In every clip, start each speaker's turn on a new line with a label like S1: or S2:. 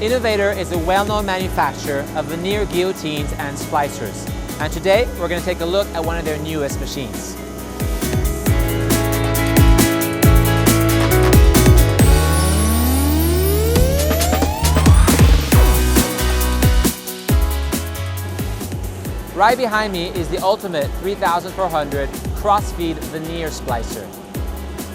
S1: Innovator is a well-known manufacturer of veneer guillotines and splicers. And today, we're going to take a look at one of their newest machines. Right behind me is the Ultimate 3400 cross-feed Veneer Splicer.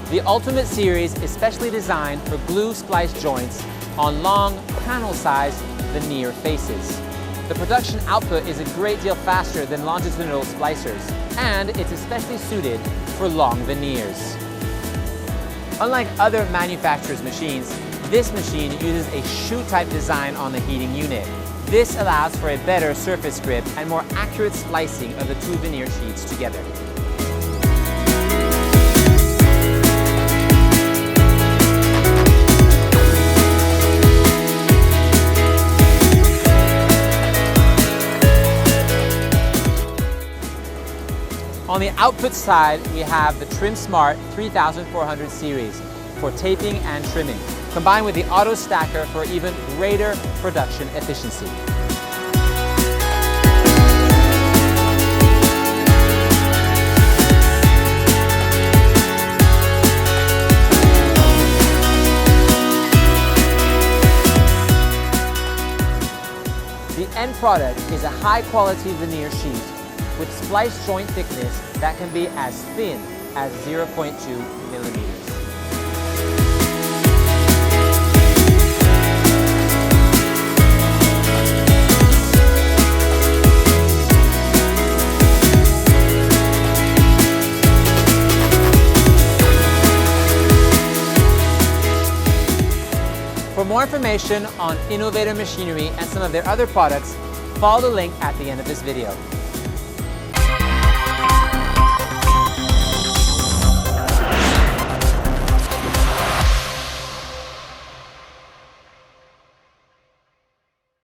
S1: The Ultimate series is specially designed for glue splice joints on long, panel-sized veneer faces. The production output is a great deal faster than longitudinal splicers, and it's especially suited for long veneers. Unlike other manufacturers' machines, this machine uses a shoe-type design on the heating unit. This allows for a better surface grip and more accurate splicing of the two veneer sheets together. On the output side, we have the Trim Smart 3400 series for taping and trimming, combined with the Auto Stacker for even greater production efficiency. The end product is a high-quality veneer sheet with splice joint thickness that can be as thin as 0.2 millimeters. For more information on Innovator Machinery and some of their other products, follow the link at the end of this video.